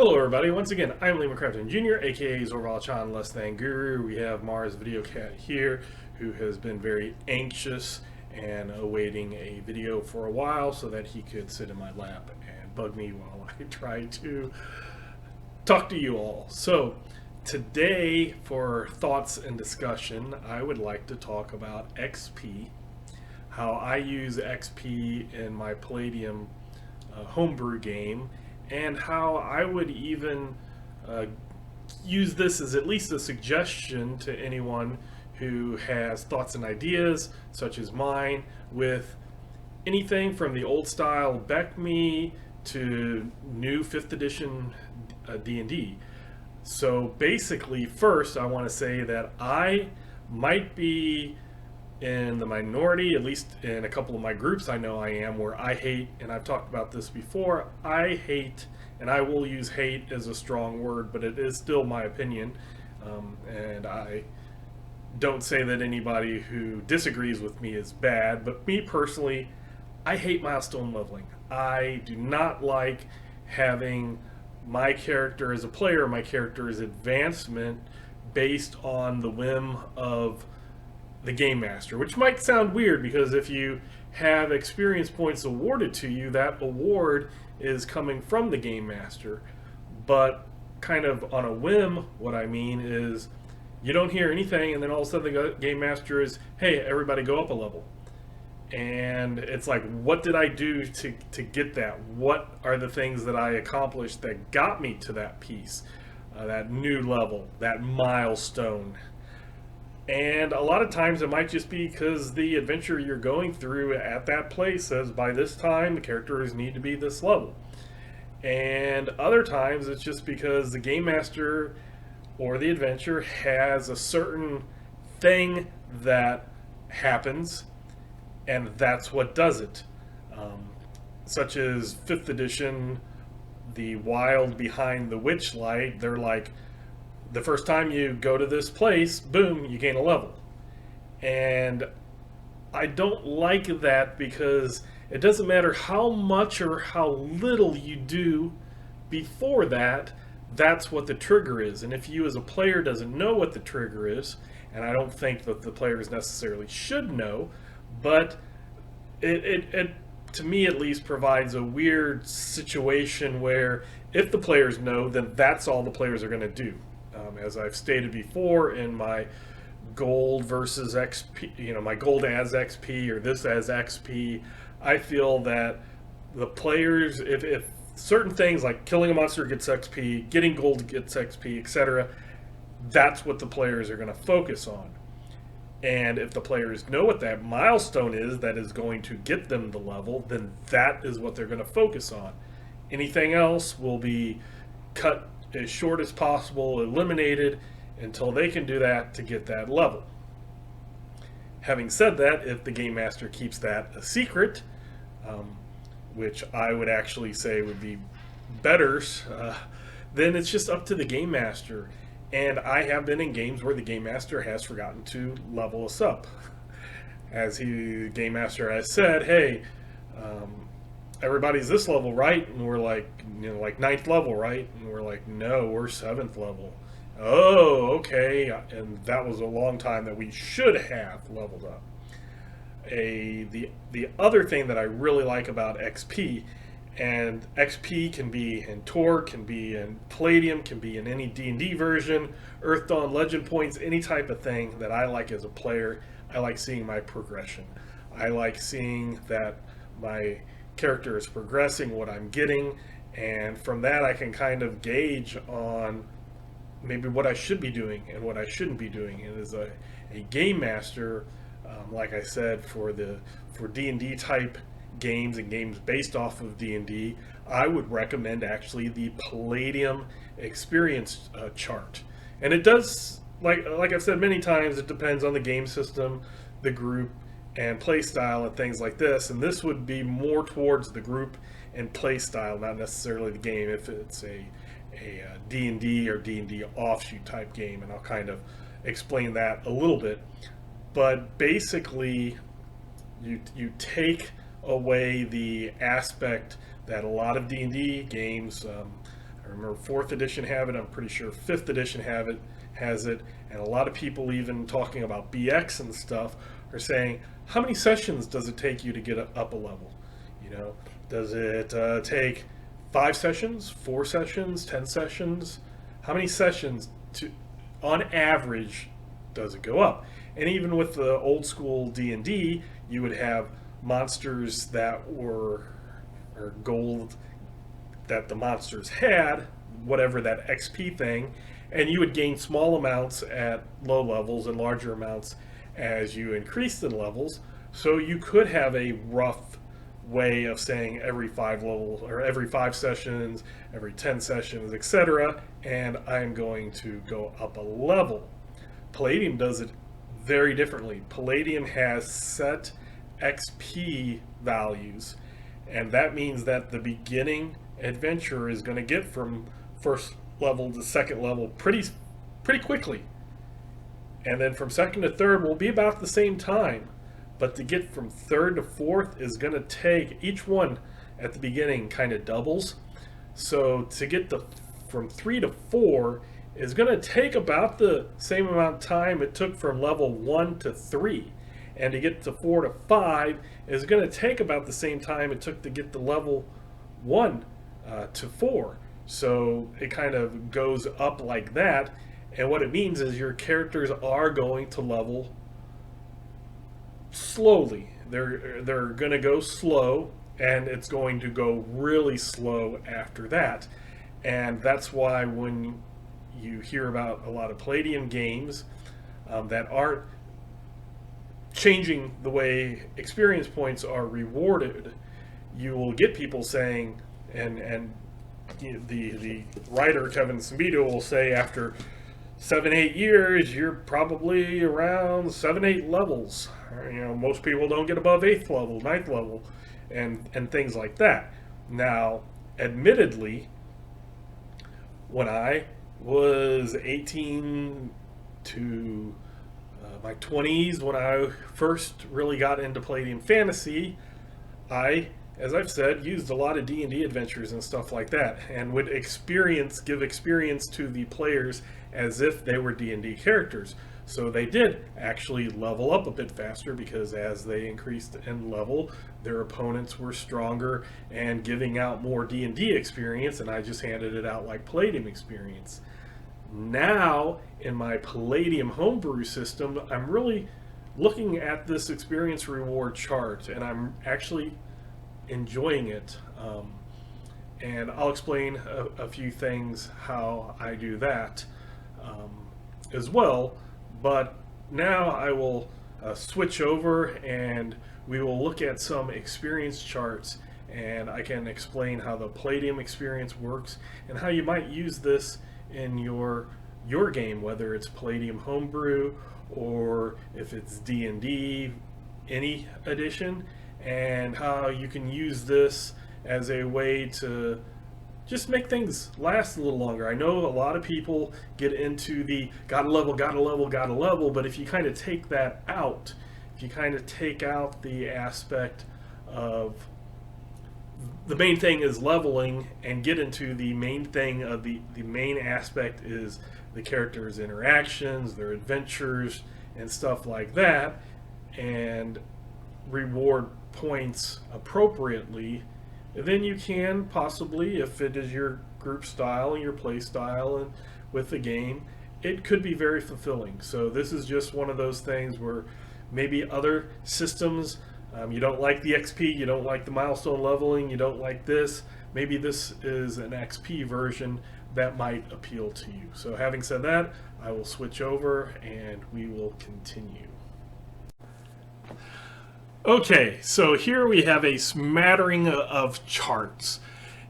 Hello everybody, once again, I'm Liam Crafton Jr., aka Zorval Chan Less Than Guru. We have Mars Video Cat here, who has been very anxious and awaiting a video for a while so that he could sit in my lap and bug me while I try to talk to you all. So, today, for thoughts and discussion, I would like to talk about XP, how I use XP in my Palladium homebrew game, and how I would even use this as at least a suggestion to anyone who has thoughts and ideas, such as mine, with anything from the old style BECME to new 5th edition D&D. So basically, first I want to say that I might be in the minority, at least in a couple of my groups I know I am, where I hate, and I've talked about this before, I hate, and I will use hate as a strong word, but it is still my opinion, and I don't say that anybody who disagrees with me is bad, but me personally, I hate milestone leveling. I do not like having my character as a player, my character's advancement based on the whim of the game master, which might sound weird because if you have experience points awarded to you, that award is coming from the game master. But kind of on a whim, what I mean is you don't hear anything and then all of a sudden the game master is, hey, everybody go up a level. And it's like, what did I do to get that? What are the things that I accomplished that got me to that piece, that new level, that milestone? And a lot of times it might just be because the adventure you're going through at that place says by this time the characters need to be this level. And other times it's just because the game master or the adventure has a certain thing that happens and that's what does it. Such as 5th edition, the Wild Behind the Witchlight, they're like, the first time you go to this place, boom, you gain a level. And I don't like that because it doesn't matter how much or how little you do before that, that's what the trigger is. And if you as a player doesn't know what the trigger is, and I don't think that the players necessarily should know, but it to me at least provides a weird situation where if the players know, then that's all the players are going to do. As I've stated before in my gold versus XP, my gold as XP or this as XP, I feel that the players, if certain things like killing a monster gets XP, getting gold gets XP, etc., that's what the players are going to focus on. And if the players know what that milestone is that is going to get them the level, then that is what they're going to focus on. Anything else will be cut as short as possible, eliminated until they can do that to get that level. Having said that, if the game master keeps that a secret, which I would actually say would be better, then it's just up to the game master. And I have been in games where the game master has forgotten to level us up. As the game master has said, hey, everybody's this level, right? And we're like, like 9th level, right? And we're like, no, we're 7th level. Oh, okay. And that was a long time that we should have leveled up. The other thing that I really like about XP, and XP can be in Tor, can be in Palladium, can be in any D&D version, Earth Dawn Legend points, any type of thing that I like as a player. I like seeing my progression. I like seeing that my character is progressing, what I'm getting, and from that I can kind of gauge on maybe what I should be doing and what I shouldn't be doing. And as a game master, like I said, for D&D type games and games based off of D&D, I would recommend actually the Palladium Experience Chart. And it does, like I've said many times, it depends on the game system, the group, and play style and things like this, and this would be more towards the group and play style, not necessarily the game if it's a D&D or D&D offshoot type game, and I'll kind of explain that a little bit. But basically you take away the aspect that a lot of D&D games remember 4th edition have it. I'm pretty sure 5th edition has it. And a lot of people, even talking about BX and stuff, are saying, how many sessions does it take you to get up a level? You know, does it take 5 sessions, 4 sessions, 10 sessions? How many sessions on average does it go up? And even with the old school D&D, you would have monsters that were, or gold that the monsters had, whatever that XP thing, and you would gain small amounts at low levels and larger amounts as you increased in levels. So you could have a rough way of saying every 5 levels, or every 5 sessions, every 10 sessions, etc., and I'm going to go up a level. Palladium does it very differently. Palladium has set XP values, and that means that the beginning adventurer is going to get from 1st level to 2nd level pretty quickly, and then from 2nd to 3rd will be about the same time. But to get from 3rd to 4th is going to take, each one at the beginning kind of doubles. So to get from 3 to 4 is going to take about the same amount of time it took from level 1 to 3. And to get to 4 to 5 is going to take about the same time it took to get to level 1 to 4. So it kind of goes up like that. And what it means is your characters are going to level slowly. They're going to go slow, and it's going to go really slow after that. And that's why when you hear about a lot of Palladium games that aren't changing the way experience points are rewarded, you will get people saying, and the writer Kevin Sambito will say, after 7-8 years, you're probably around 7-8 levels. You know, most people don't get above 8th level, 9th level, and things like that. Now, admittedly, when I was 18 to my 20s, when I first really got into Palladium Fantasy, I, as I've said, used a lot of D&D adventures and stuff like that, and would give experience to the players as if they were D&D characters. So they did actually level up a bit faster, because as they increased in level, their opponents were stronger and giving out more D&D experience, and I just handed it out like Palladium experience. Now, in my Palladium homebrew system, I'm really looking at this experience reward chart, and I'm actually enjoying it. And I'll explain a few things how I do that as well. But now I will switch over, and we will look at some experience charts, and I can explain how the Palladium experience works and how you might use this in your game, whether it's Palladium homebrew or if it's D&D any edition, and how you can use this as a way to just make things last a little longer. I know a lot of people get into the gotta level, but if you kind of take that out, if you kind of take out the aspect of the main thing is leveling and get into the main thing of the main aspect is the characters' interactions, their adventures, and stuff like that, and reward points appropriately, then you can possibly, if it is your group style and your play style and with the game, it could be very fulfilling. So this is just one of those things where maybe other systems, you don't like the XP, you don't like the milestone leveling, you don't like this, maybe this is an XP version that might appeal to you. So having said that, I will switch over and we will continue. Okay, so here we have a smattering of charts,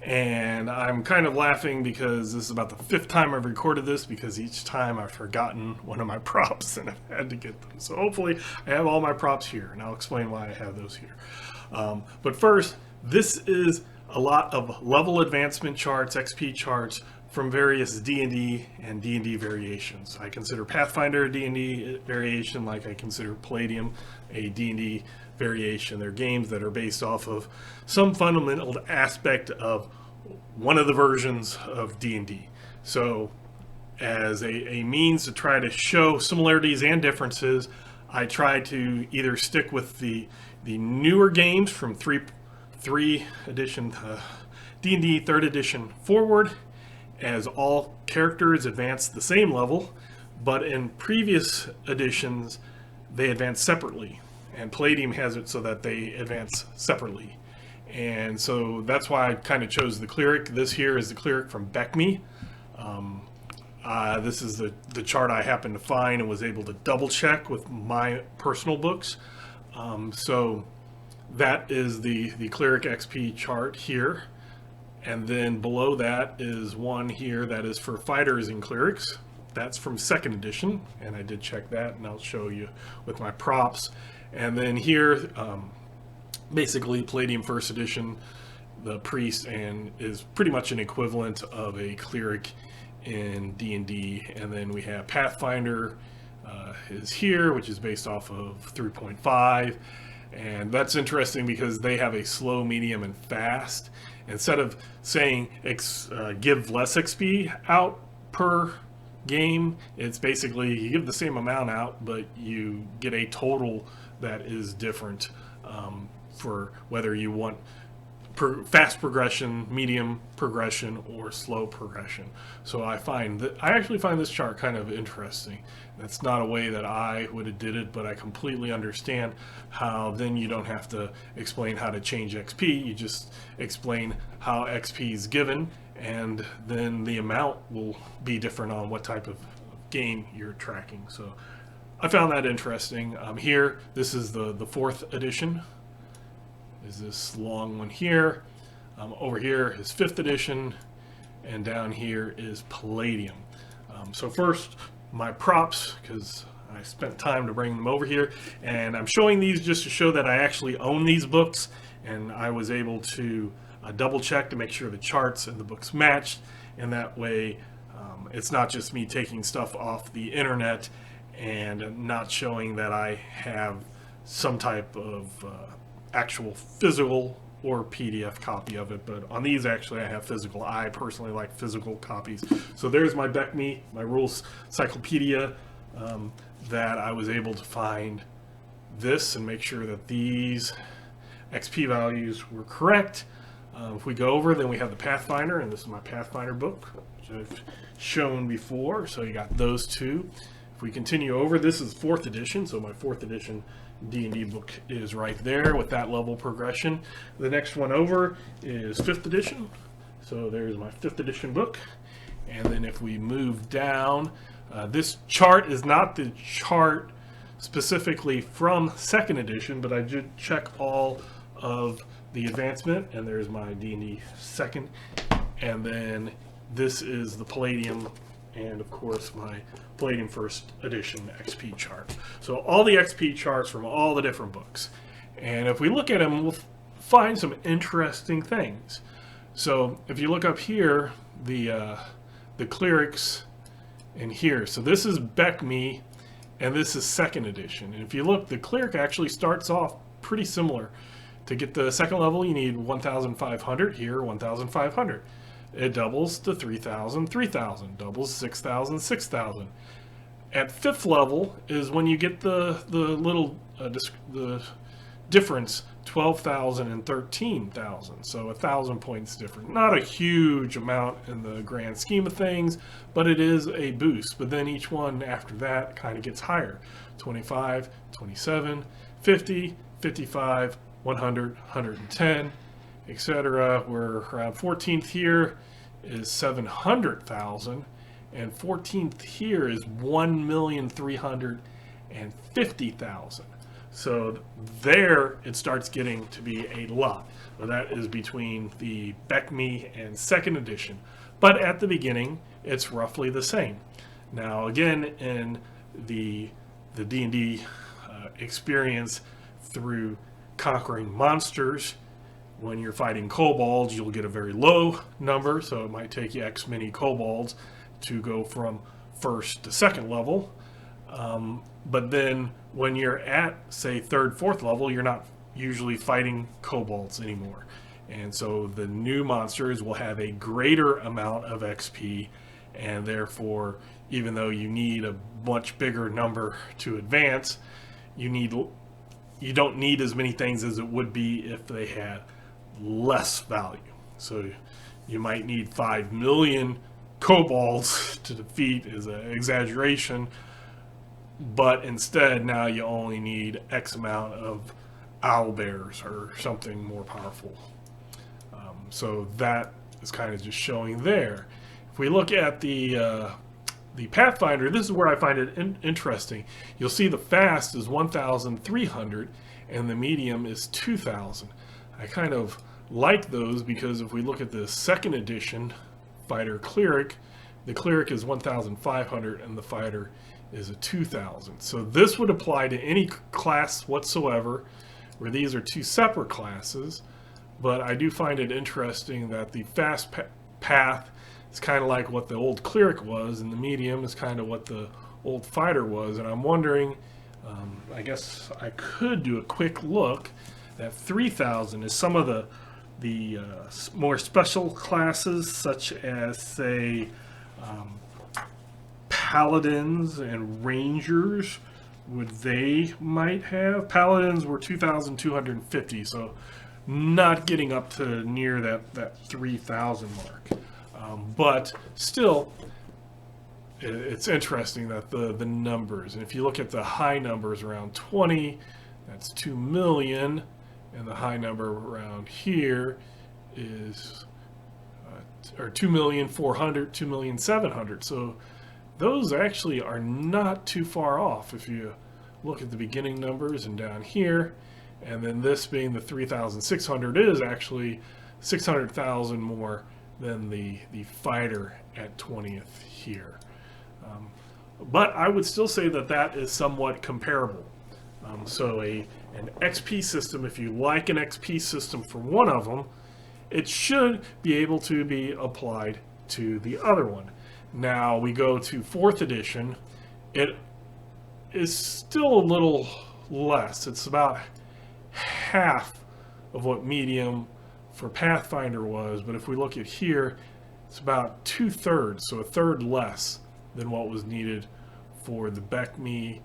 and I'm kind of laughing because this is about the 5th time I've recorded this, because each time I've forgotten one of my props and I've had to get them. So hopefully I have all my props here, and I'll explain why I have those here. But first, this is a lot of level advancement charts, XP charts, from various D&D and D&D variations. I consider Pathfinder a D&D variation, like I consider Palladium a D&D variation. They're games that are based off of some fundamental aspect of one of the versions of D&D. So as a means to try to show similarities and differences, I try to either stick with the newer games from three edition D&D third edition forward, as all characters advance the same level, but in previous editions they advance separately, and Palladium has it so that they advance separately. And so that's why I kind of chose the Cleric. This here is the Cleric from Becme. This is the chart I happened to find and was able to double check with my personal books. So that is the Cleric XP chart here. And then below that is one here that is for fighters and clerics. That's from second edition, and I did check that, and I'll show you with my props. And then here, basically Palladium first edition, the priest, and is pretty much an equivalent of a cleric in D&D. And then we have Pathfinder is here, which is based off of 3.5. And that's interesting because they have a slow, medium, and fast. Instead of saying give less XP out per game, it's basically you give the same amount out, but you get a total that is different for whether you want fast progression, medium progression, or slow progression. So I actually find this chart kind of interesting. That's not a way that I would have did it, but I completely understand how then you don't have to explain how to change XP. You just explain how XP is given, and then the amount will be different on what type of game you're tracking. So I found that interesting. Here, this is the fourth edition. Is this long one here. Over here is 5th edition, and down here is Palladium. So first, my props, because I spent time to bring them over here, and I'm showing these just to show that I actually own these books, and I was able to double check to make sure the charts and the books matched, and that way it's not just me taking stuff off the internet and not showing that I have some type of actual physical or PDF copy of it. But on these, actually, I have physical. I personally like physical copies. So there's my Becme, my rules cyclopedia, that I was able to find this and make sure that these XP values were correct. If we go over, then we have the Pathfinder, and this is my Pathfinder book, which I've shown before. So you got those two. If we continue over, this is 4th edition, so my 4th edition D&D book is right there with that level progression. The next one over is 5th edition, so there's my 5th edition book. And then if we move down, this chart is not the chart specifically from 2nd edition, but I did check all of the advancement, and there's my D&D 2nd. And then this is the Palladium, and of course my Palladium first edition XP chart. So all the XP charts from all the different books. And if we look at them, we'll find some interesting things. So if you look up here, the clerics in here. So this is Becme, and this is 2nd edition. And if you look, the cleric actually starts off pretty similar. To get the 2nd level, you need 1,500. Here, 1,500. It doubles to 3,000, 3,000. Doubles 6,000, 6,000. At 5th level is when you get the little the difference, 12,000 and 13,000. So 1,000 points different. Not a huge amount in the grand scheme of things, but it is a boost. But then each one after that kind of gets higher. 25, 27, 50, 55, 100, 110, etc. We're around 14th here is 700,000, and 14th here is 1,350,000. So there it starts getting to be a lot. So that is between the Becme and 2nd edition. But at the beginning, it's roughly the same. Now again, in the D&D experience through conquering monsters, when you're fighting kobolds, you'll get a very low number, so it might take you X many kobolds to go from 1st to 2nd level. But then when you're at, say, 3rd, 4th level, you're not usually fighting kobolds anymore. And so the new monsters will have a greater amount of XP, and therefore, even though you need a much bigger number to advance, you don't need as many things as it would be if they had less value. So you might need 5 million kobolds to defeat, is an exaggeration, but instead now you only need X amount of owlbears or something more powerful. So that is kind of just showing there. If we look at the Pathfinder, this is where I find it interesting. You'll see the fast is 1,300 and the medium is 2,000. I kind of like those because if we look at the second edition fighter cleric, the cleric is 1,500 and the fighter is a 2,000. So this would apply to any class whatsoever, where these are two separate classes. But I do find it interesting that the fast path is kind of like what the old cleric was, and the medium is kind of what the old fighter was. And I'm wondering, I guess I could do a quick look. That 3,000 is some of the more special classes, such as, say, paladins and rangers. Would they might have? Paladins were 2,250, so not getting up to near that 3,000 mark. But still, it's interesting that the numbers, and if you look at the high numbers around 20, that's 2 million, and the high number around here is or 2,400,000, 2,700,000. So those actually are not too far off if you look at the beginning numbers and down here. And then this being the 3,600 is actually 600,000 more than the fighter at 20th here. But I would still say that that is somewhat comparable. So an XP system, if you like an XP system for one of them, it should be able to be applied to the other one. Now we go to 4th edition. It is still a little less. It's about half of what medium for Pathfinder was, but if we look at here, it's about 2/3, so a third less than what was needed for the Beckme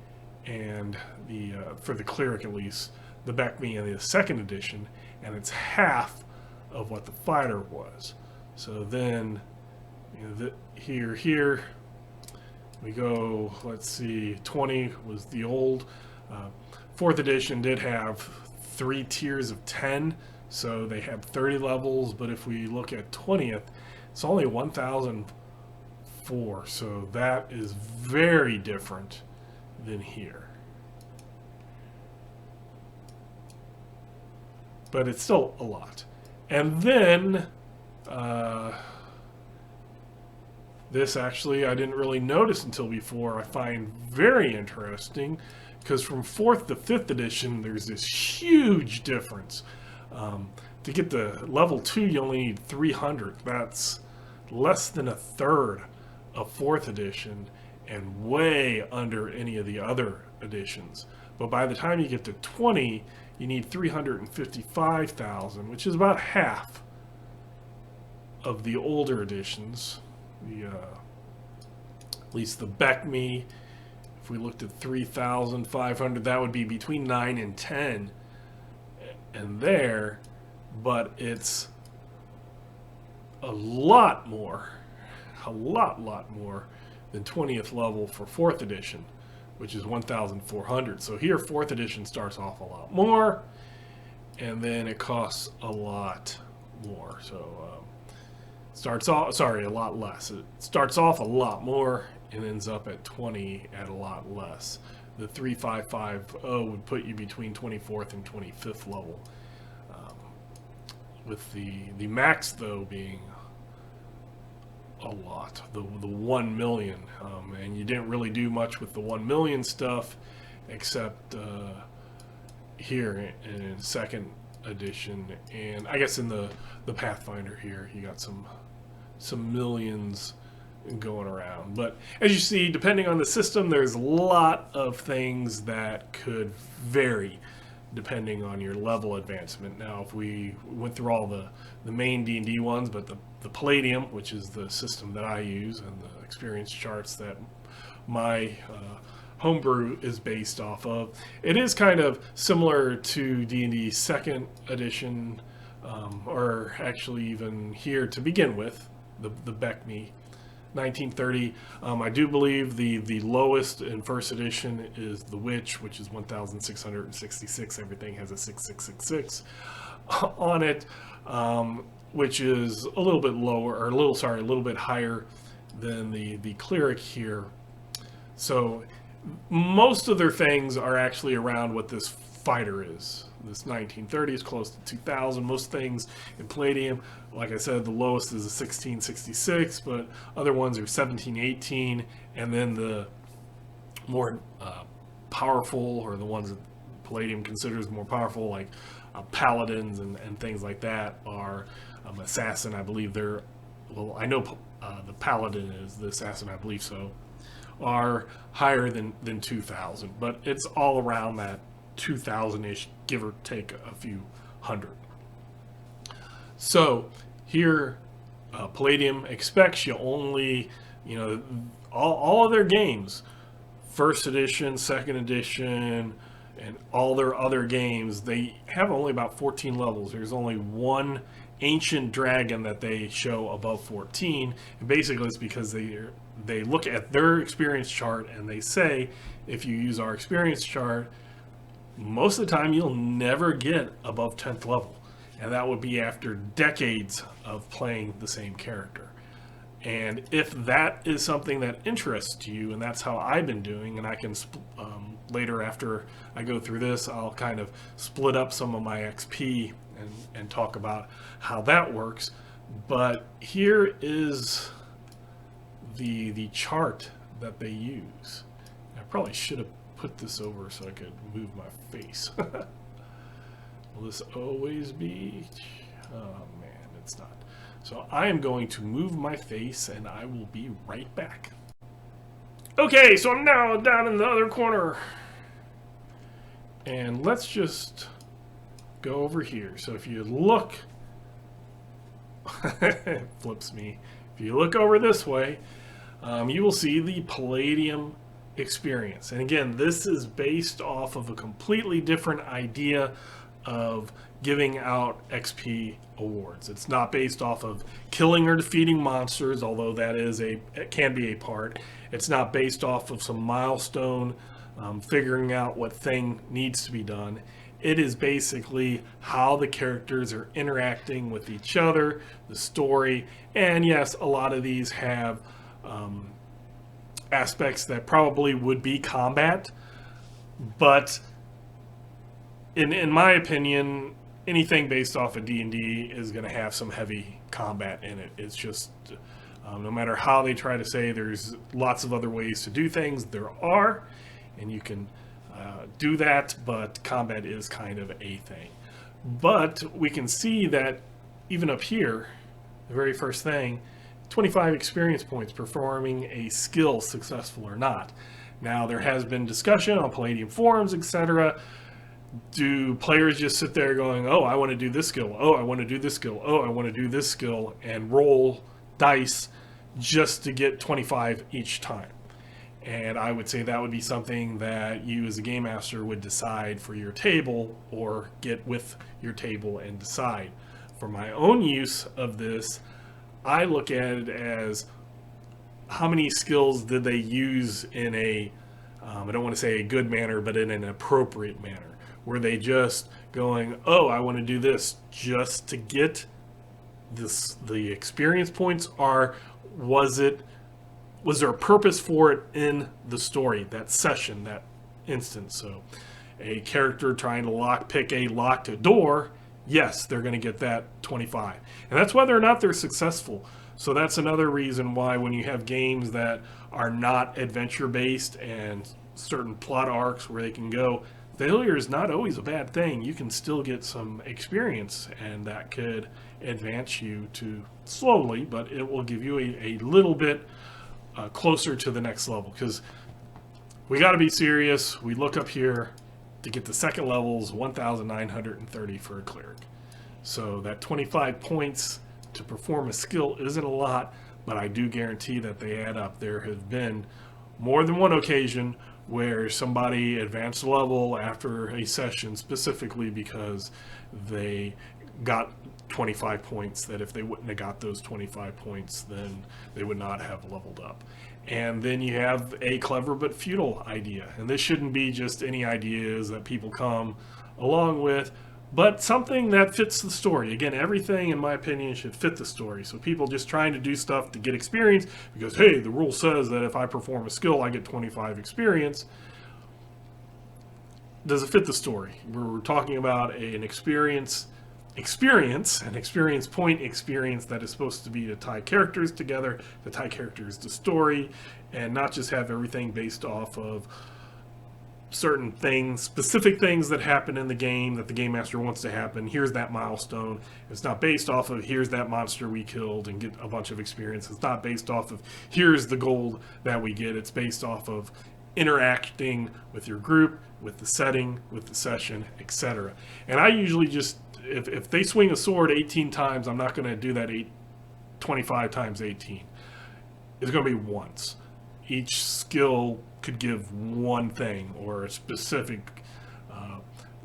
and the for the cleric, at least the Beckme and the 2nd edition, and it's half of what the fighter was. So then, you know, here we go. Let's see, 20 was the old. 4th edition did have 3 tiers of 10, so they have 30 levels, but if we look at 20th, it's only 1,004, so that is very different than here. But it's still a lot. And then this actually I didn't really notice until before. I find very interesting because from 4th to 5th edition there's this huge difference. To get to level 2 you only need 300. That's less than a third of 4th edition and way under any of the other editions. But by the time you get to 20 you need 355,000, which is about half of the older editions. At least the Beckme, if we looked at 3,500, that would be between 9 and 10 and there, but it's a lot more than 20th level for 4th edition, which is 1,400. So here 4th edition starts off a lot more, and then it costs a lot more. So starts off, sorry, a lot less. It starts off a lot more and ends up at 20 at a lot less. The 3,550 would put you between 24th and 25th level. With the max though being a lot, the 1 million, and you didn't really do much with the 1 million stuff except here in 2nd edition, and I guess in the Pathfinder here you got some millions going around. But as you see, depending on the system, there's a lot of things that could vary. depending on your level advancement. Now, if we went through all the main D&D ones, but the Palladium, which is the system that I use, and the experience charts that my homebrew is based off of, it is kind of similar to D&D 2nd edition, or actually even here to begin with, the BECME 1930. I do believe the lowest in 1st edition is the Witch, which is 1,666. Everything has a 6666 on it, which is a little bit lower, or a little bit higher than the Cleric here. So most of their things are actually around what this fighter is. This 1930 is close to 2,000. Most things in Palladium, like I said, the lowest is a 1666, but other ones are 1718, and then the more powerful, or the ones that Palladium considers more powerful, like paladins and things like that, are assassin. I believe they're, well, I know the paladin is the assassin, I believe so, are higher than 2,000, but it's all around that 2,000-ish, give or take a few hundred. So here, Palladium expects you only, all of their games, 1st edition, 2nd edition, and all their other games, they have only about 14 levels. There's only one ancient dragon that they show above 14, and basically it's because they look at their experience chart and they say, if you use our experience chart, most of the time you'll never get above 10th level, and that would be after decades of playing the same character. And if that is something that interests you, and that's how I've been doing, and I can later, after I go through this, I'll kind of split up some of my XP and talk about how that works. But here is the chart that they use. I probably should have put this over so I could move my face. Will this always be? Oh man, it's not. So I am going to move my face and I will be right back. Okay, so I'm now down in the other corner. And let's just go over here. So if you look, it flips me. If you look over this way, you will see the Palladium experience. And again, this is based off of a completely different idea of giving out XP awards. It's not based off of killing or defeating monsters, although it can be a part. It's not based off of some milestone, figuring out what thing needs to be done. It is basically how the characters are interacting with each other, the story, and yes, a lot of these have aspects that probably would be combat, but in my opinion, anything based off of D&D is going to have some heavy combat in it. It's just, no matter how they try to say there's lots of other ways to do things, there are, and you can do that, but combat is kind of a thing. But we can see that even up here, the very first thing, 25 experience points performing a skill, successful or not. Now, there has been discussion on Palladium forums, etc. Do players just sit there going, oh, I want to do this skill, oh, I want to do this skill, oh, I want to do this skill, and roll dice just to get 25 each time? And I would say that would be something that you as a game master would decide for your table, or get with your table and decide. For my own use of this, I look at it as how many skills did they use in a, I don't want to say a good manner, but in an appropriate manner. Were they just going, oh, I want to do this just to get the experience points, or was there a purpose for it in the story, that session, that instance? So a character trying to pick a locked door, yes, they're going to get that 25. And that's whether or not they're successful. So that's another reason why when you have games that are not adventure-based and certain plot arcs where they can go, failure is not always a bad thing. You can still get some experience, and that could advance you to slowly, but it will give you a little bit closer to the next level. Because we got to be serious. We look up here, to get to second level is 1,930 for a cleric. So that 25 points to perform a skill isn't a lot, but I do guarantee that they add up. There have been more than one occasion where somebody advanced level after a session specifically because they got 25 points, that if they wouldn't have got those 25 points, then they would not have leveled up. And then you have a clever but futile idea. And this shouldn't be just any ideas that people come along with, but something that fits the story. Again, everything, in my opinion, should fit the story. So people just trying to do stuff to get experience because, hey, the rule says that if I perform a skill, I get 25 experience. Does it fit the story? We're talking about an experience point experience that is supposed to be to tie characters together, to tie characters to story, and not just have everything based off of certain things, specific things that happen in the game that the game master wants to happen. Here's that milestone. It's not based off of here's that monster we killed and get a bunch of experience. It's not based off of here's the gold that we get. It's based off of interacting with your group, with the setting, with the session, etc. And I usually just, if they swing a sword 18 times, I'm not going to do that 25 times 18. It's going to be once. Each skill could give one thing or a specific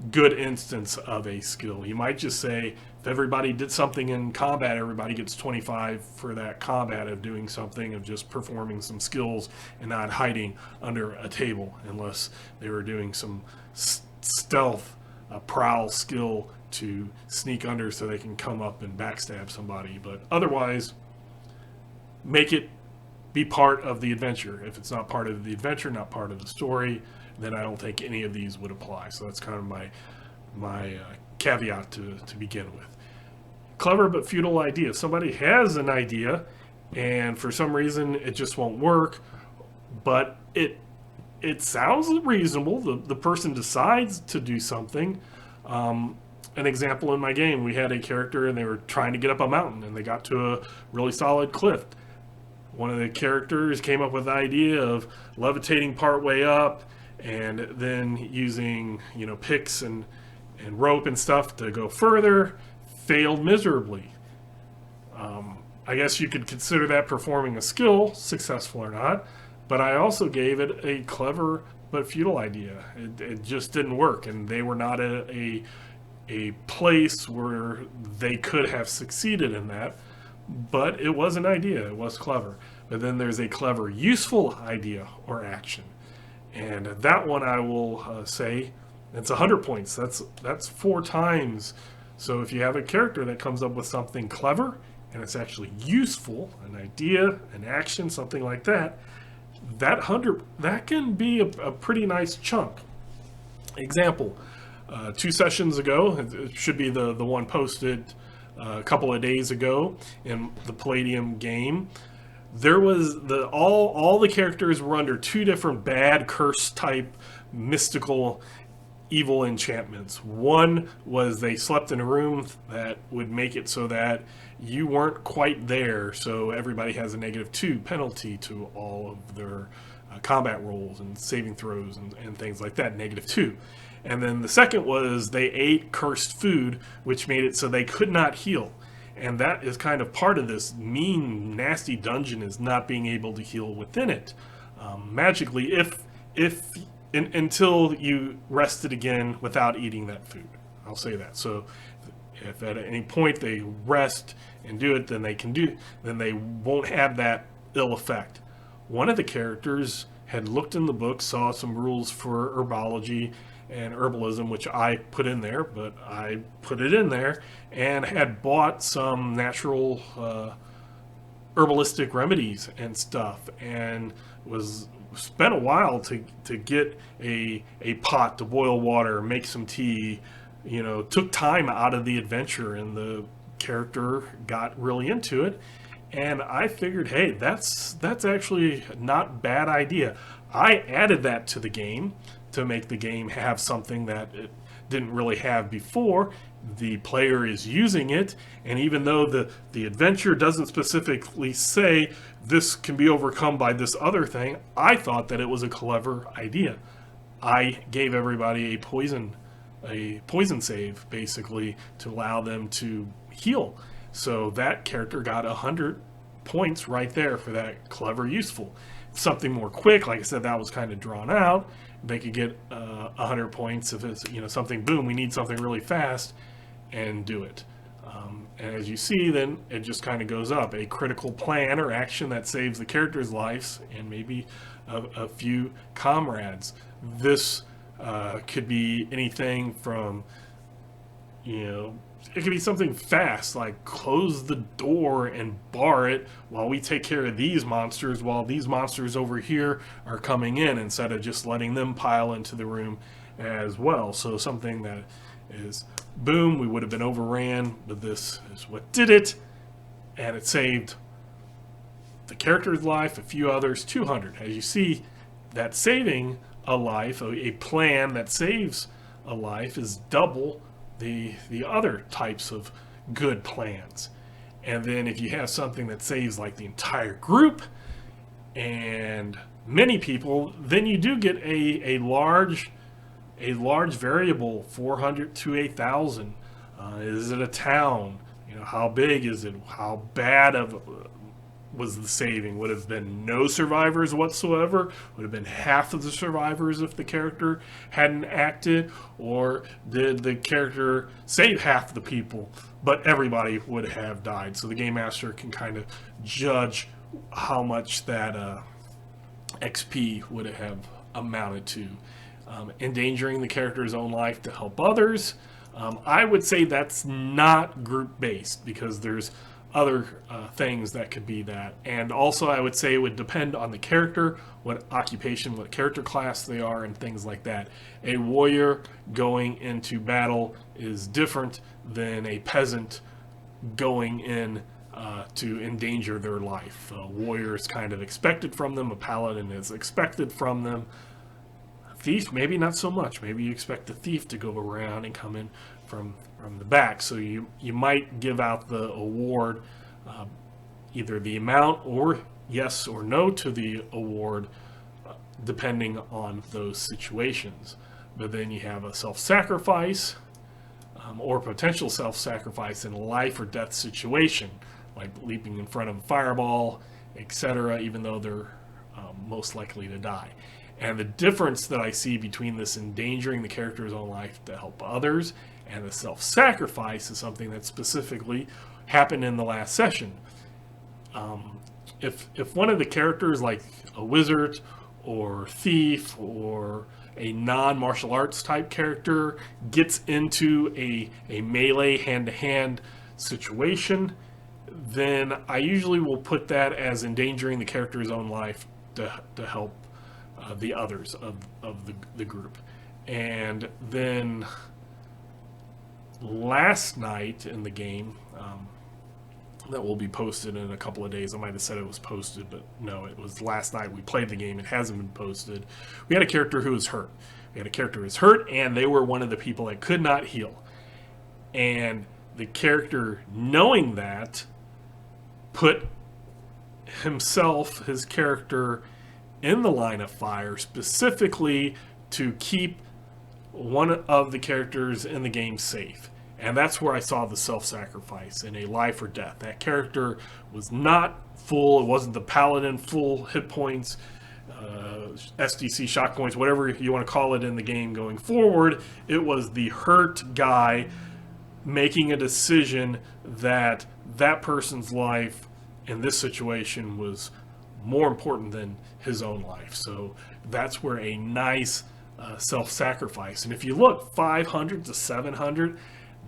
good instance of a skill. You might just say, if everybody did something in combat, everybody gets 25 for that combat of doing something, of just performing some skills and not hiding under a table, unless they were doing some stealth, prowl skill to sneak under so they can come up and backstab somebody. But otherwise, make it be part of the adventure. If it's not part of the adventure, not part of the story, then I don't think any of these would apply. So that's kind of my caveat to begin with. Clever but futile idea. Somebody has an idea, and for some reason it just won't work, but it sounds reasonable. The person decides to do something. An example in my game, we had a character and they were trying to get up a mountain, and they got to a really solid cliff. One of the characters came up with the idea of levitating part way up and then using, picks and rope and stuff to go further. Failed miserably. I guess you could consider that performing a skill, successful or not, but I also gave it a clever but futile idea. It just didn't work, and they were not a place where they could have succeeded in that. But it was an idea. It was clever. But then there's a clever, useful idea or action. And that one I will say, it's 100 points. That's 4 times. So if you have a character that comes up with something clever, and it's actually useful, an idea, an action, something like that, that can be a pretty nice chunk. Example, 2 sessions ago, it should be the one posted a couple of days ago in the Palladium game, there was all the characters were under 2 different bad curse type mystical evil enchantments. One was they slept in a room that would make it so that you weren't quite there, so everybody has a -2 penalty to all of their combat rolls and saving throws and things like that, -2. And then the second was they ate cursed food, which made it so they could not heal. And that is kind of part of this mean, nasty dungeon, is not being able to heal within it magically until you rested again without eating that food. I'll say that. So if at any point they rest and do it, then they won't have that ill effect. One of the characters had looked in the book, saw some rules for herbology and herbalism, which I put in there, but I put it in there, and had bought some natural herbalistic remedies and stuff, and spent a while to get a pot to boil water, make some tea, took time out of the adventure, and the character got really into it. And I figured, hey, that's actually not a bad idea. I added that to the game to make the game have something that it didn't really have before. The player is using it, and even though the adventure doesn't specifically say this can be overcome by this other thing, I thought that it was a clever idea. I gave everybody a poison save, basically, to allow them to heal. So that character got 100 points right there for that clever useful. Something more quick, like I said, that was kind of drawn out. They could get 100 points if it's, something, boom, we need something really fast, and do it. And as you see, then it just kind of goes up. A critical plan or action that saves the character's lives and maybe a few comrades. This could be anything from, it could be something fast, like close the door and bar it while we take care of these monsters, while these monsters over here are coming in, instead of just letting them pile into the room as well. So something that is, boom, we would have been overran, but this is what did it, and it saved the character's life, a few others, 200. As you see, that saving a life, a plan that saves a life, is double the other types of good plans. And then if you have something that saves like the entire group and many people, then you do get a large variable, 400 to 8,000. Is it a town? How big is it? How bad was the saving? Would have been no survivors whatsoever? Would have been half of the survivors if the character hadn't acted? Or did the character save half the people, but everybody would have died? So the Game Master can kind of judge how much that XP would have amounted to. Endangering the character's own life to help others. I would say that's not group-based, because there's other things that could be that. And also I would say it would depend on the character, what occupation, what character class they are, and things like that. A warrior going into battle is different than a peasant going in to endanger their life. A warrior is kind of expected from them, a paladin is expected from them. Thief, maybe not so much. Maybe you expect the thief to go around and come in from the back. So you might give out the award, either the amount or yes or no to the award, depending on those situations. But then you have a self-sacrifice, or potential self-sacrifice in a life or death situation, like leaping in front of a fireball, etc., even though they're most likely to die. And the difference that I see between this endangering the character's own life to help others and the self-sacrifice is something that specifically happened in the last session. If one of the characters, like a wizard or thief or a non-martial arts type character, gets into a melee hand-to-hand situation, then I usually will put that as endangering the character's own life to help the others of the group. And then last night in the game, that will be posted in a couple of days. I might have said it was posted, but no, it was last night we played the game. It hasn't been posted. We had a character who was hurt. And they were one of the people that could not heal. And the character, knowing that, put his character, in the line of fire, specifically to keep one of the characters in the game safe. And that's where I saw the self-sacrifice in a life or death. That character was not full. It wasn't the paladin full hit points, SDC shock points, whatever you want to call it in the game going forward. It was the hurt guy making a decision that that person's life in this situation was more important than his own life. So that's where a nice self-sacrifice. And if you look, 500 to 700,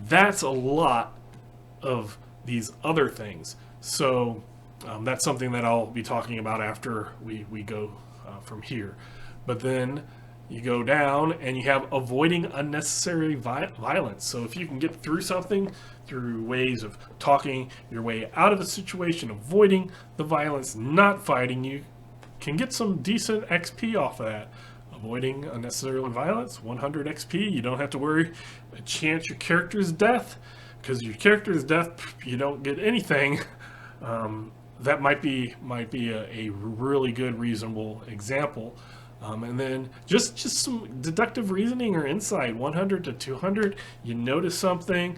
that's a lot of these other things. So that's something that I'll be talking about after we go from here. But then you go down and you have avoiding unnecessary violence. So if you can get through something through ways of talking your way out of a situation, avoiding the violence, not fighting, you can get some decent XP off of that. Avoiding unnecessary violence, 100 XP. You don't have to worry a chance your character's death, because your character's death, you don't get anything. That might be a really good, reasonable example. And then just some deductive reasoning or insight, 100 to 200. You notice something,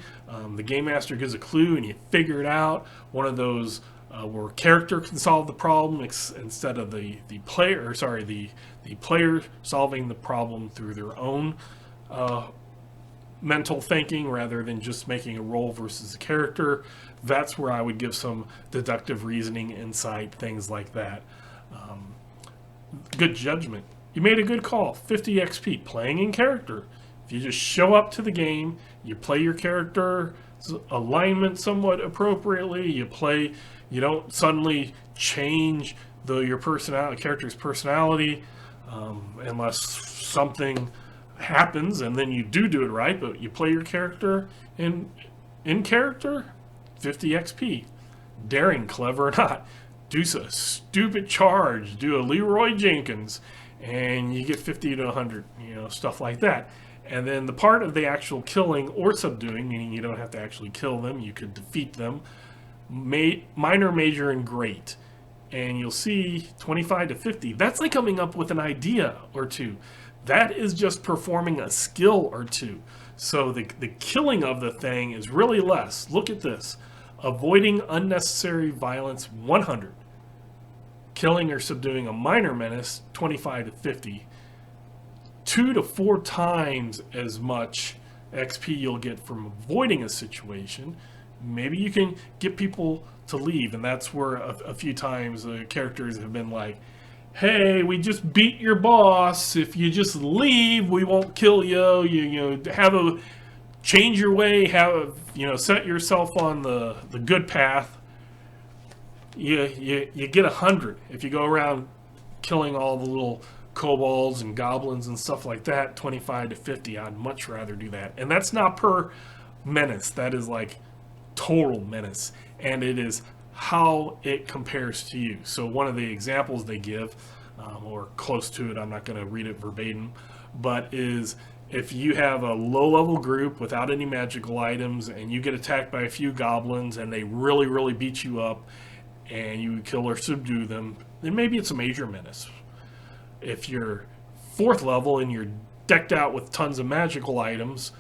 the game master gives a clue, and you figure it out. One of those where character can solve the problem instead of the player. Or sorry, the player solving the problem through their own mental thinking rather than just making a roll versus a character. That's where I would give some deductive reasoning, insight, things like that. Good judgment. You made a good call. 50 XP, playing in character. If you just show up to the game, you play your character alignment somewhat appropriately, you don't suddenly change your character's personality unless something happens, and then you do it right, but you play your character in character, 50 XP. Daring, clever or not. Do a stupid charge, do a Leroy Jenkins, and you get 50 to 100, stuff like that. And then the part of the actual killing or subduing, meaning you don't have to actually kill them, you could defeat them, minor, major, and great. And you'll see 25 to 50. That's like coming up with an idea or two. That is just performing a skill or two. So the killing of the thing is really less. Look at this. Avoiding unnecessary violence, 100. Killing or subduing a minor menace, 25 to 50. 2 to 4 times as much XP you'll get from avoiding a situation. Maybe you can get people to leave, and that's where a few times the characters have been like, hey, we just beat your boss. If you just leave, we won't kill you. You change your way, set yourself on the good path. You get 100 if you go around killing all the little kobolds and goblins and stuff like that. 25 to 50. I'd much rather do that, and that's not per menace. That is like total menace, and it is how it compares to you. So one of the examples they give, or close to it, I'm not going to read it verbatim, but is if you have a low-level group without any magical items and you get attacked by a few goblins and they really, really beat you up and you kill or subdue them, then maybe it's a major menace. If you're 4th level and you're decked out with tons of magical items,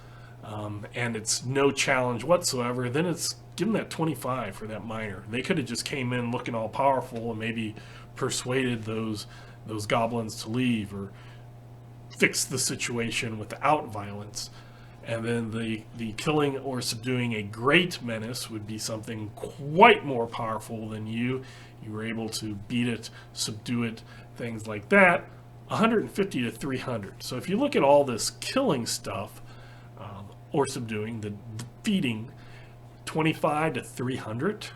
and it's no challenge whatsoever, then it's give them that 25 for that minor. They could have just came in looking all powerful and maybe persuaded those goblins to leave or fix the situation without violence. And then the killing or subduing a great menace would be something quite more powerful than you. You were able to beat it, subdue it, things like that. 150 to 300. So if you look at all this killing stuff, or subduing, the defeating, 25 to 300,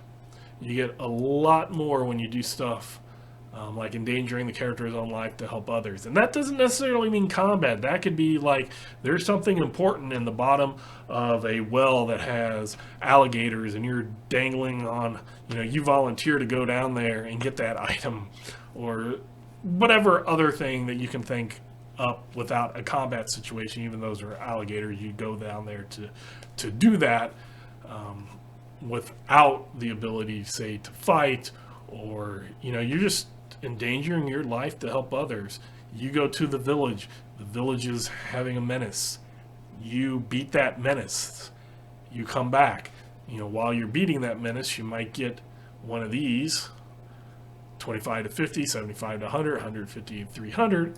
you get a lot more when you do stuff like endangering the character's own life to help others. And that doesn't necessarily mean combat. That could be like there's something important in the bottom of a well that has alligators and you're dangling on, you volunteer to go down there and get that item, or whatever other thing that you can think up without a combat situation. Even those are alligators, you go down there to do that without the ability, say, to fight, or you're just endangering your life to help others. You go to the village is having a menace, you beat that menace, you come back, while you're beating that menace, you might get one of these, 25 to 50, 75 to 100, 150 to 300,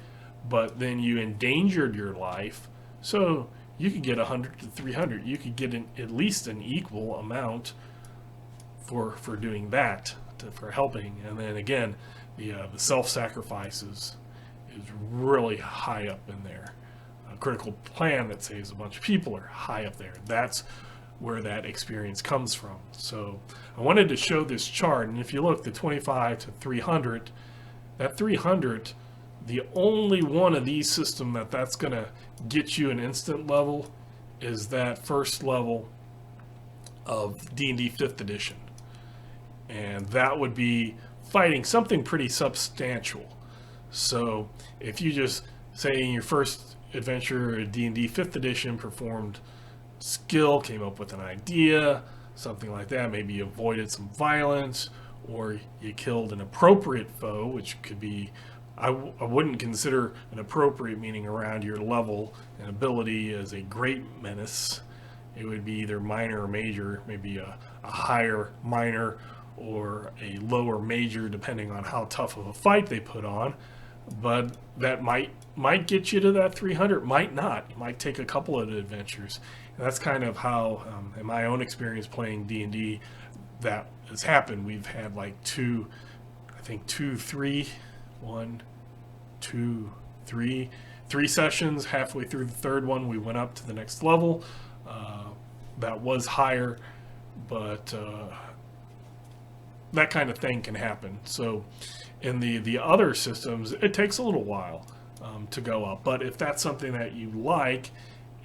but then you endangered your life, so you could get 100 to 300. You could get at least an equal amount for doing that, for helping. And then again, the self-sacrifices is really high up in there. A critical plan that saves a bunch of people are high up there. That's where that experience comes from. So I wanted to show this chart, and if you look, the 25 to 300, that 300, the only one of these systems that's going to get you an instant level is that first level of D&D 5th edition. And that would be fighting something pretty substantial. So if you just say in your first adventure, D&D 5th edition, performed skill, came up with an idea, something like that, maybe you avoided some violence, or you killed an appropriate foe, which could be I wouldn't consider an appropriate meaning around your level and ability as a great menace. It would be either minor or major, maybe a higher minor or a lower major, depending on how tough of a fight they put on. But that might get you to that 300, might not. You might take a couple of adventures. And that's kind of how, in my own experience playing D&D, that has happened. We've had like two, three sessions. Halfway through the third one, we went up to the next level. That was higher, but that kind of thing can happen. So in the other systems, it takes a little while to go up. But if that's something that you like,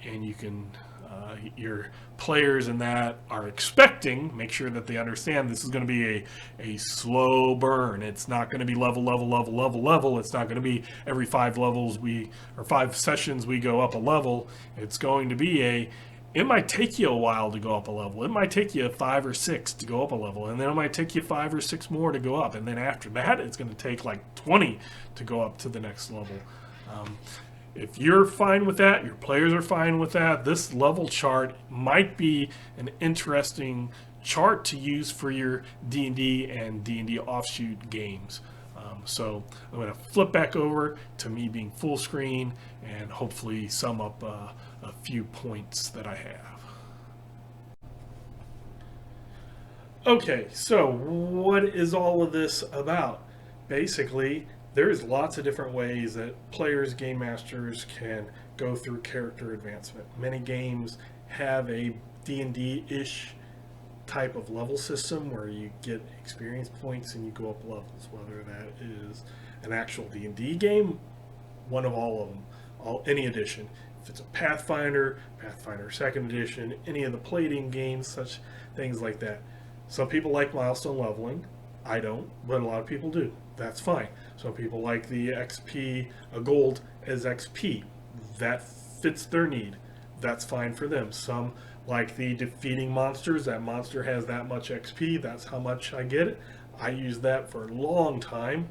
and you can, your players in that are expecting, make sure that they understand this is going to be a slow burn. It's not going to be level. It's not going to be every 5 sessions we go up a level. It's going to be it might take you a while to go up a level. It might take you 5 or 6 to go up a level, and then it might take you 5 or 6 more to go up, and then after that, it's going to take like 20 to go up to the next level. If you're fine with that, your players are fine with that, this level chart might be an interesting chart to use for your D&D and D&D offshoot games. So I'm going to flip back over to me being full screen and hopefully sum up a few points that I have. Okay, so what is all of this about? Basically, there's lots of different ways that players, game masters can go through character advancement. Many games have a D&D-ish type of level system where you get experience points and you go up levels, whether that is an actual D&D game, one of all of them, any edition. If it's a Pathfinder, Pathfinder 2nd edition, any of the Palladium games, such things like that. Some people like milestone leveling. I don't, but a lot of people do. That's fine. Some people like the XP, gold as XP. That fits their need. That's fine for them. Some like the defeating monsters. That monster has that much XP. That's how much I get it. I used that for a long time.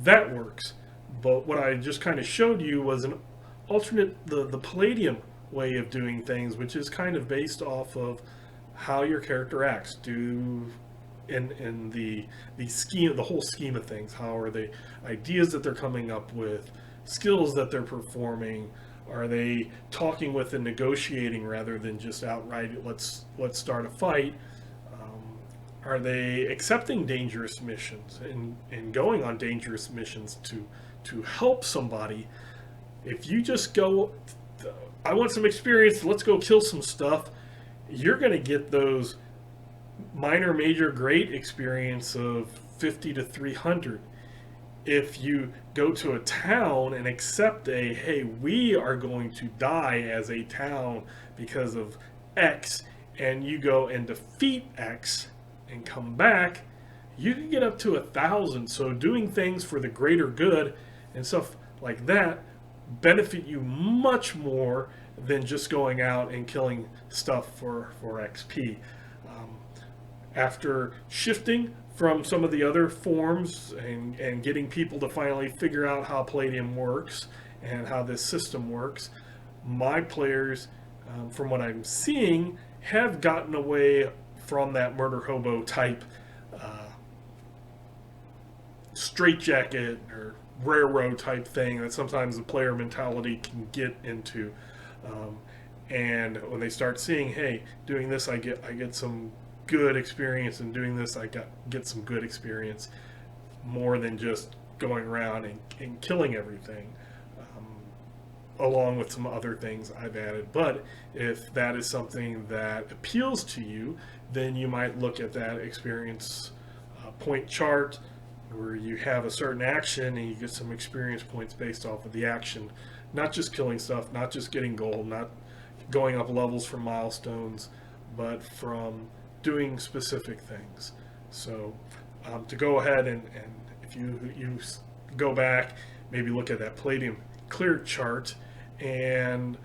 That works. But what I just kind of showed you was an alternate, the Palladium way of doing things, which is kind of based off of how your character acts. In the scheme, the whole scheme of things. How are the ideas that they're coming up with, skills that they're performing? Are they talking with and negotiating rather than just outright let's start a fight? Are they accepting dangerous missions and going on dangerous missions to help somebody? If you just go, I want some experience, let's go kill some stuff, you're going to get those minor, major, great experience of 50 to 300. If you go to a town and accept hey, we are going to die as a town because of X, and you go and defeat X and come back, you can get up to 1,000. So doing things for the greater good and stuff like that benefit you much more than just going out and killing stuff for XP. After shifting from some of the other forms and getting people to finally figure out how Palladium works and how this system works, my players, from what I'm seeing, have gotten away from that murder hobo type straitjacket or railroad type thing that sometimes the player mentality can get into. And when they start seeing, hey, doing this I get some good experience, and doing this I get some good experience, more than just going around and killing everything, along with some other things I've added. But if that is something that appeals to you, then you might look at that experience point chart where you have a certain action and you get some experience points based off of the action, not just killing stuff, not just getting gold, not going up levels from milestones, but from doing specific things. So to go ahead and if you go back, maybe look at that Palladium Cleric chart, and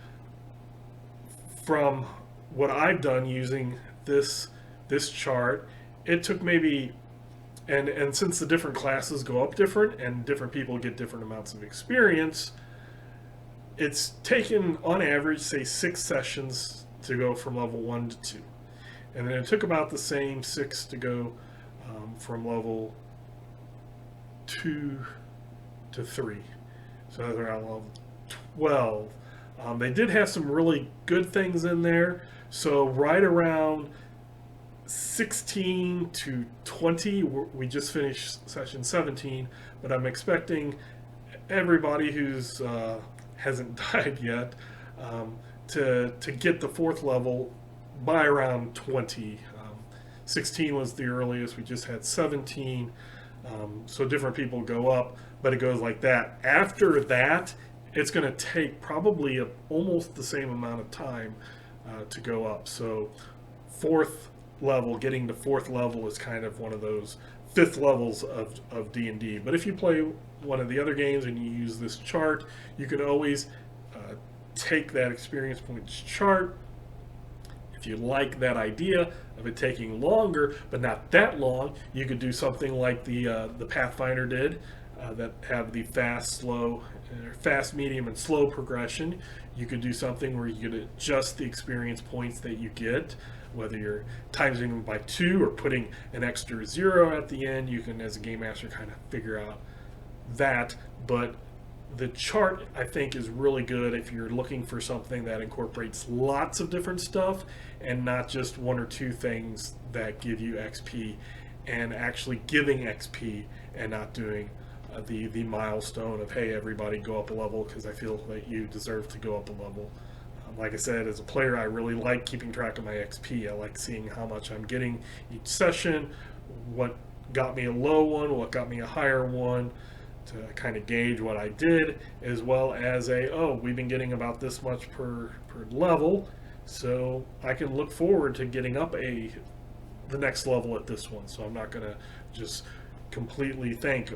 from what I've done using this chart, it took maybe and since the different classes go up different and different people get different amounts of experience, it's taken on average, say, 6 sessions to go from level 1 to 2. And then it took about the same 6 to go from level 2 to 3. So that's around level 12. They did have some really good things in there. So right around 16 to 20, we just finished session 17, but I'm expecting everybody who's hasn't died yet to get the 4th level by around 20. 16 was the earliest. We just had 17. So different people go up, but it goes like that. After that, it's going to take probably almost the same amount of time to go up. So 4th level, getting to 4th level is kind of one of those 5th levels of D&D. But if you play one of the other games and you use this chart, you can always take that experience points chart. If you like that idea of it taking longer, but not that long, you could do something like the Pathfinder did, that have the fast, medium, and slow progression. You could do something where you could adjust the experience points that you get, whether you're timesing them by 2 or putting an extra 0 at the end. You can, as a game master, kind of figure out that. But the chart, I think, is really good if you're looking for something that incorporates lots of different stuff and not just 1 or 2 things that give you XP, and actually giving XP and not doing the milestone of, hey, everybody go up a level because I feel that you deserve to go up a level. Like I said, as a player, I really like keeping track of my XP. I like seeing how much I'm getting each session, what got me a low one, what got me a higher one, to kind of gauge what I did, as well as we've been getting about this much per level, so I can look forward to getting up the next level at this one. So I'm not going to just completely think,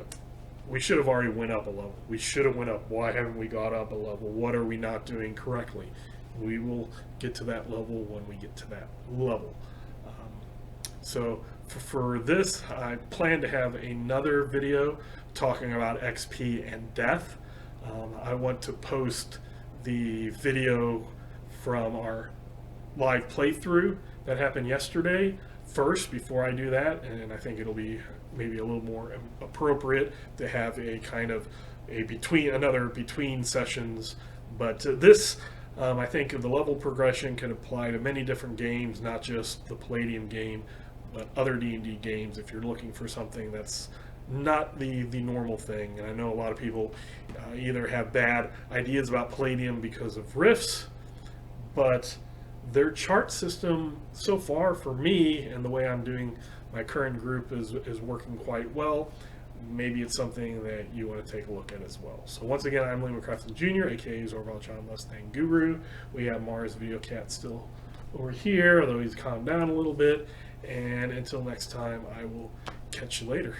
we should have already went up a level. We should have went up. Why haven't we got up a level? What are we not doing correctly? We will get to that level when we get to that level. So for this, I plan to have another video talking about XP and death. I want to post the video from our live playthrough that happened yesterday first before I do that, and I think it'll be maybe a little more appropriate to have a kind of between sessions. But this, I think the level progression can apply to many different games, not just the Palladium game, but other D&D games if you're looking for something that's not the normal thing. And I know a lot of people either have bad ideas about Palladium because of Rifts, but their chart system so far for me and the way I'm doing my current group is working quite well. Maybe it's something that you want to take a look at as well. So once again, I'm Liam McCrafton Jr., aka Zorval John Less Than Guru. We have Mars Video Cat still over here, although he's calmed down a little bit. And until next time, I will catch you later.